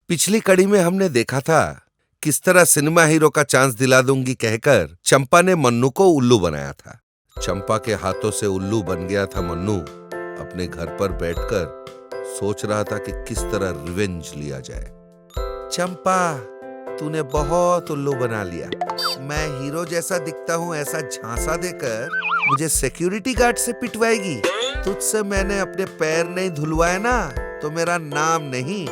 पिछली कड़ी में हमने देखा था किस तरह सिनेमा हीरो का चांस दिला दूंगी कहकर चंपा ने मन्नू को उल्लू बनाया था। चंपा के हाथों से उल्लू बन गया था मन्नू। अपने घर पर बैठकर सोच रहा था कि किस तरह रिवेंज लिया जाए। चंपा, तूने बहुत उल्लू बना लिया। मैं हीरो जैसा दिखता हूँ ऐसा झांसा देकर मुझे सिक्योरिटी गार्ड से पिटवाएगी। तुझसे मैंने अपने पैर नहीं धुलवाए ना तो मेरा नाम नहीं।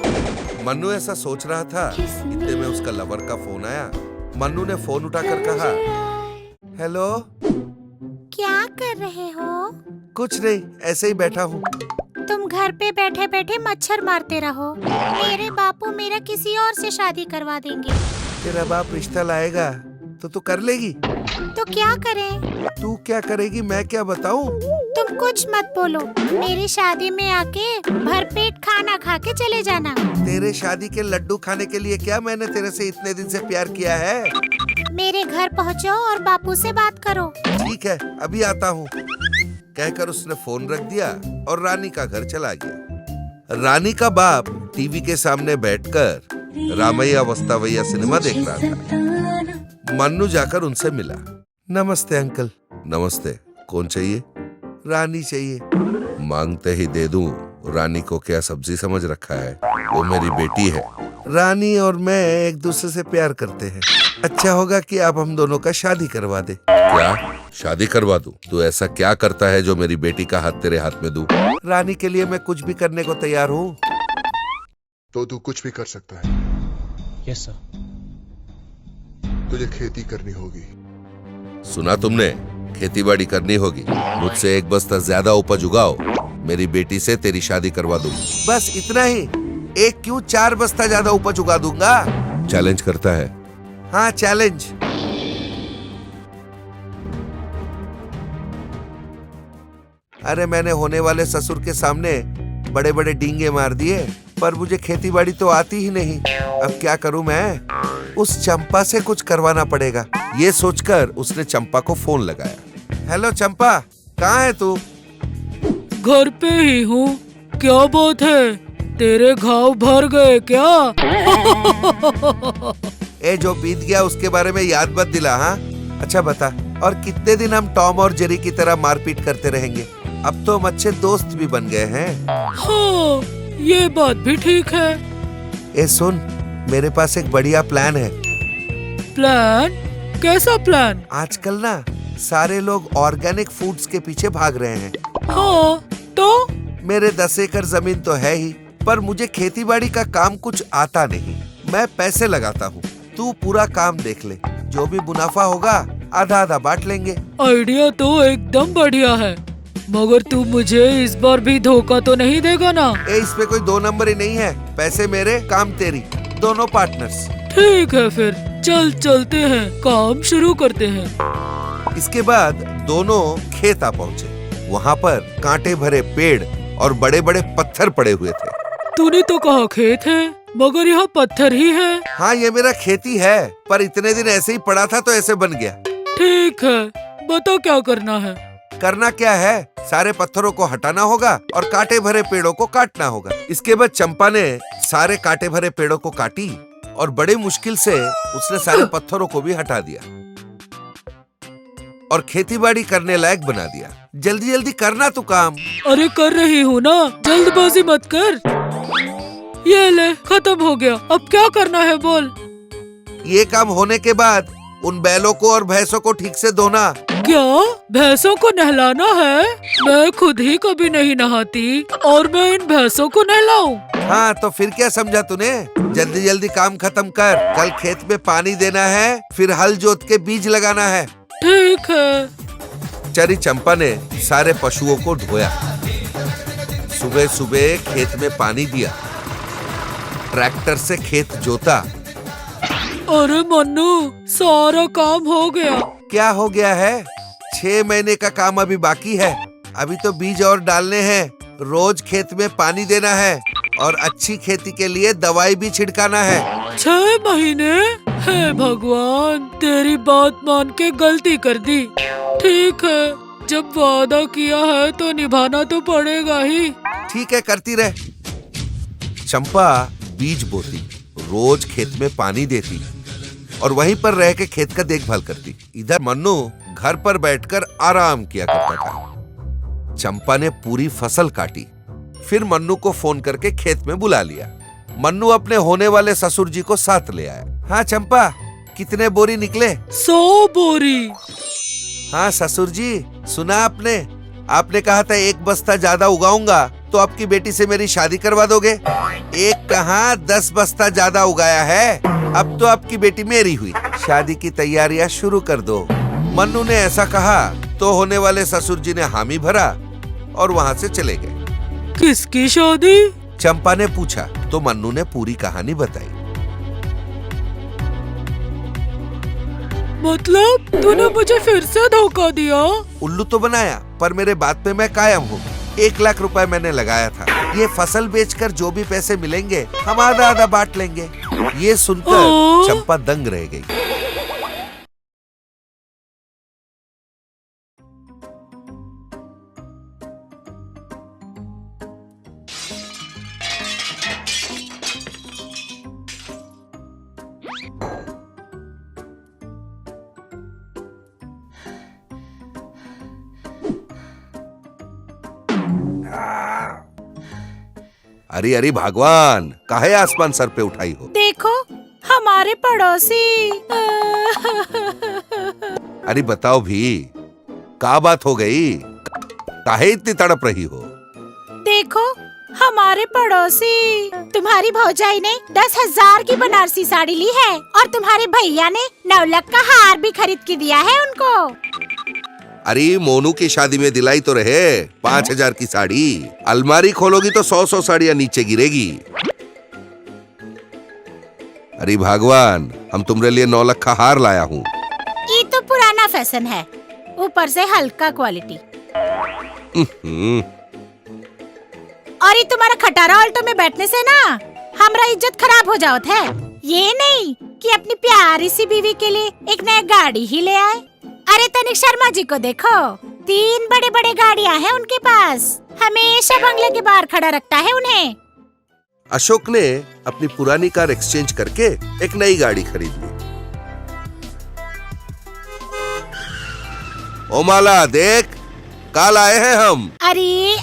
मन्नू ऐसा सोच रहा था, इतने में उसका लवर का फोन आया। मन्नू ने फोन उठाकर कहा, हेलो। क्या कर रहे हो? कुछ नहीं, ऐसे ही बैठा हूँ। तुम घर पे बैठे बैठे मच्छर मारते रहो। मेरे बापू मेरा किसी और से शादी करवा देंगे। तेरा बाप रिश्ता लाएगा तो तू कर लेगी? तो क्या करें? तू क्या करेगी मैं क्या बताऊँ? तुम कुछ मत बोलो। मेरी शादी में आके भरपेट खाना खा के चले जाना। तेरे शादी के लड्डू खाने के लिए क्या मैंने तेरे से इतने दिन से प्यार किया है? मेरे घर पहुँचो और बापू से बात करो। ठीक है, अभी आता हूँ, कहकर उसने फोन रख दिया और रानी का घर चला गया। रानी का बाप टीवी के सामने बैठकर रामैया वस्तावैया सिनेमा देख रहा था। मन्नू जाकर उनसे मिला। नमस्ते अंकल। नमस्ते, कौन चाहिए? रानी चाहिए। मांगते ही दे दूं? रानी को क्या सब्जी समझ रखा है? वो मेरी बेटी है। रानी और मैं एक दूसरे से प्यार करते हैं। अच्छा होगा कि आप हम दोनों का शादी करवा दे। क्या शादी करवा दूं? तू ऐसा क्या करता है जो मेरी बेटी का हाथ तेरे हाथ में दूं? रानी के लिए मैं कुछ भी करने को तैयार हूँ। तो तू कुछ भी कर सकता है। Yes sir. तुझे खेती करनी होगी। सुना तुमने? खेतीबाड़ी करनी होगी। मुझसे एक बस्ता ज्यादा उपज उगाओ, मेरी बेटी से तेरी शादी करवा दूं। बस इतना ही? एक क्यों 4 बस्ता ज्यादा उपज उगा दूंगा। चैलेंज करता है? हाँ, चैलेंज। अरे मैंने होने वाले ससुर के सामने बड़े बड़े डींगे मार दिए, पर मुझे खेतीबाड़ी तो आती ही नहीं। अब क्या करूं मैं? उस चंपा से कुछ करवाना पड़ेगा। ये सोचकर उसने चंपा को फोन लगाया। हेलो चंपा, कहाँ है तू? घर पे ही हूँ। क्या बात है, तेरे घाव भर गए क्या? जो बीत गया उसके बारे में याद मत दिला। हाँ, अच्छा बता, और कितने दिन हम टॉम और जेरी की तरह मारपीट करते रहेंगे? अब तो हम अच्छे दोस्त भी बन गए हैं। हाँ, ये बात भी ठीक है। सुन, मेरे पास एक बढ़िया प्लान है। प्लान? कैसा प्लान? आजकल ना सारे लोग ऑर्गेनिक फूड्स के पीछे भाग रहे हैं। हाँ, तो? मेरे 10 एकड़ जमीन तो है ही, पर मुझे खेतीबाड़ी का काम कुछ आता नहीं। मैं पैसे लगाता हूँ, तू पूरा काम देख ले। जो भी मुनाफा होगा आधा आधा बांट लेंगे। आइडिया तो एकदम बढ़िया है, मगर तू मुझे इस बार भी धोखा तो नहीं देगा ना? इसमें कोई 2 नंबर ही नहीं है। पैसे मेरे, काम तेरी, दोनों पार्टनर्स। ठीक है, फिर चलते हैं, काम शुरू करते हैं। इसके बाद दोनों खेत आ पहुँचे। वहाँ पर कांटे भरे पेड़ और बड़े बड़े पत्थर पड़े हुए थे। तूने तो कहा खेत है, मगर यहाँ पत्थर ही है। हाँ, ये मेरा खेती है, पर इतने दिन ऐसे ही पड़ा था तो ऐसे बन गया। ठीक है, बता क्या करना है? करना क्या है? सारे पत्थरों को हटाना होगा और कांटे भरे पेड़ों को काटना होगा। इसके बाद चंपा ने सारे कांटे भरे पेड़ों को काटी और बड़े मुश्किल से उसने सारे पत्थरों को भी हटा दिया और खेतीबाड़ी करने लायक बना दिया। जल्दी जल्दी करना तू काम। अरे कर रही हूँ ना, जल्दबाजी मत कर। ये ले, खत्म हो गया। अब क्या करना है बोल? ये काम होने के बाद उन बैलों को और भैंसों को ठीक से धोना। क्या भैंसों को नहलाना है? मैं खुद ही कभी नहीं नहाती और मैं इन भैंसों को नहलाऊं? हाँ, तो फिर क्या समझा तूने? जल्दी जल्दी काम खत्म कर। कल खेत में पानी देना है, फिर हल जोत के बीज लगाना है। ठीक है। चरी चंपा ने सारे पशुओं को धोया, सुबह सुबह खेत में पानी दिया, ट्रैक्टर से खेत जोता। अरे मन्नू, सारा काम हो गया। क्या हो गया है? 6 महीने का काम अभी बाकी है। अभी तो बीज और डालने हैं, रोज खेत में पानी देना है और अच्छी खेती के लिए दवाई भी छिड़काना है। 6 महीने? हे भगवान, तेरी बात मान के गलती कर दी। ठीक है, जब वादा किया है तो निभाना तो पड़ेगा ही। ठीक है, करती रह। चंपा बीज बोती रोज खेत में पानी देती और वहीं पर रह के खेत का देखभाल करती। इधर मन्नू घर पर बैठकर आराम किया करता था। चंपा ने पूरी फसल काटी, फिर मन्नू को फोन करके खेत में बुला लिया। मन्नू अपने होने वाले ससुर जी को साथ ले आया। हाँ चंपा, कितने बोरी निकले? 100 बोरी। हाँ ससुर जी, सुना आपने कहा था 1 बस्ता ज्यादा उगाऊंगा तो आपकी बेटी से मेरी शादी करवा दोगे। एक कहाँ 10 बस्ता ज्यादा उगाया है। अब तो आपकी बेटी मेरी हुई, शादी की तैयारियां शुरू कर दो। मन्नू ने ऐसा कहा तो होने वाले ससुर जी ने हामी भरा और वहाँ से चले गए। किसकी शादी? चंपा ने पूछा तो मन्नू ने पूरी कहानी बताई। मतलब तूने मुझे फिर से धोखा दिया? उल्लू तो बनाया, पर मेरे बात पे मैं कायम हूँ। 1 लाख रुपए मैंने लगाया था। ये फसल बेचकर जो भी पैसे मिलेंगे हम आधा आधा बांट लेंगे। ये सुनकर चंपा दंग रह गई। अरे अरे भगवान, काहे आसमान सर पे उठाई हो? देखो हमारे पड़ोसी। अरे बताओ भी, क्या बात हो गई? काहे इतनी तड़प रही हो? देखो हमारे पड़ोसी, तुम्हारी भौजाई ने 10,000 की बनारसी साड़ी ली है और तुम्हारे भैया ने 9 लाख का हार भी खरीद के दिया है उनको। अरे मोनू की शादी में दिलाई तो रहे 5,000 की साड़ी। अलमारी खोलोगी तो 100 साड़ियां नीचे गिरेगी। अरे भगवान, हम तुम्हारे लिए 9 लाख का हार लाया हूँ। ये तो पुराना फैशन है, ऊपर से हल्का क्वालिटी। और ये तुम्हारा खटारा ऑल्टो में बैठने से ना हमारा इज्जत खराब हो जावत है। ये नहीं कि अपनी प्यारी सी बीवी के लिए एक नया गाड़ी ही ले आए। अरे तनिक शर्मा जी को देखो, 3 बड़े बड़े गाड़ियां हैं उनके पास। हमेशा बंगले के बाहर खड़ा रखता है उन्हें। अशोक ने अपनी पुरानी कार एक्सचेंज करके एक नई गाड़ी खरीद ली। ओ माला देख, कल आए हैं हम। अरे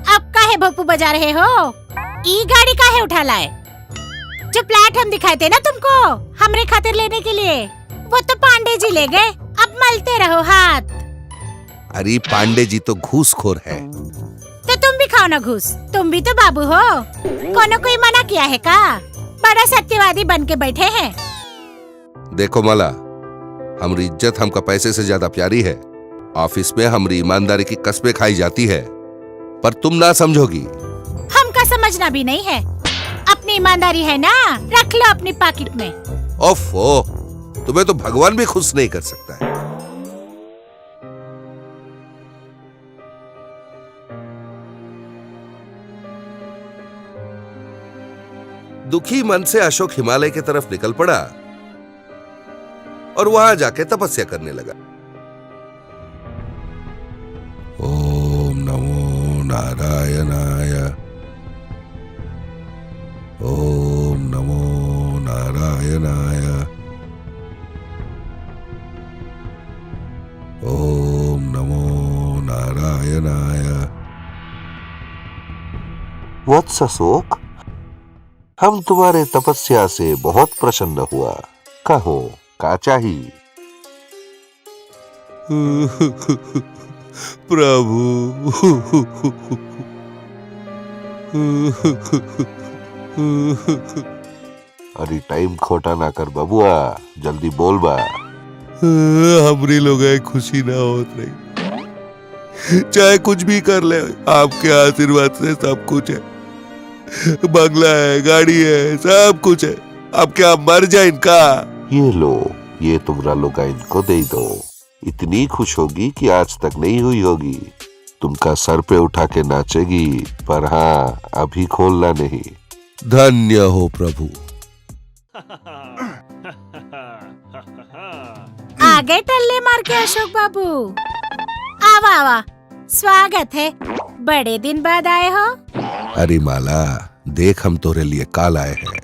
अब काहे भोपू बजा रहे हो? ई गाड़ी काहे उठा लाए? जो फ्लैट हम दिखाए थे ना तुमको हमरे खातिर लेने के लिए, वो तो पांडे जी ले गए। अब मलते रहो हाथ। अरे पांडे जी तो घूसखोर है। तो तुम भी खाओ ना घूस, तुम भी तो बाबू हो। कोनो कोई मना किया है का? बड़ा सत्यवादी बन के बैठे हैं। देखो माला, हमारी इज्जत हमका पैसे से ज्यादा प्यारी है। ऑफिस में हमारी ईमानदारी की कस्में खाई जाती है, पर तुम ना समझोगी। हमका समझना भी नहीं है। अपनी ईमानदारी है ना, रख लो अपनी पॉकेट में। ओफो, तुम्हें तो भगवान भी खुश नहीं कर सकता है। दुखी मन से अशोक हिमालय की तरफ निकल पड़ा और वहां जाके तपस्या करने लगा। ओम नमो नारायणाय, ओम नमो नारायणाय, ओम नमो नारायणाय। वत्स अशोक, हम तुम्हारे तपस्या से बहुत प्रसन्न हुआ। कहो क्या चाहिए? प्रभु, अरे टाइम खोटा ना कर बबुआ, जल्दी बोल बा। हमरी लोग खुशी ना होत रही, चाहे कुछ भी कर ले, आपके आशीर्वाद से सब कुछ है। बंगला है, गाड़ी है, सब कुछ है। अब क्या मर जाए इनका? ये लो, ये तुमरा लोग इनको दे दो। इतनी खुश होगी कि आज तक नहीं हुई होगी। तुमका सर पे उठा के नाचेगी, पर हाँ अभी खोलना नहीं। धन्य हो प्रभु। आ गए टल्ले मार के अशोक बाबू। आवा आवा, स्वागत है। बड़े दिन बाद आए हो। अरे माला देख, हम तोरे लिए काल आए हैं।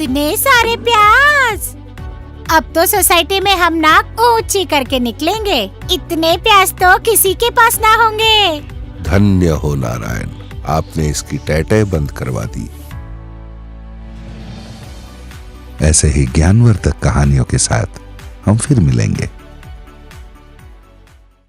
इतने सारे प्याज। अब तो सोसाइटी में हम नाक ऊंची करके निकलेंगे। इतने प्याज तो किसी के पास ना होंगे। धन्य हो नारायण, आपने इसकी टैटे बंद करवा दी। ऐसे ही ज्ञानवर्धक कहानियों के साथ हम फिर मिलेंगे।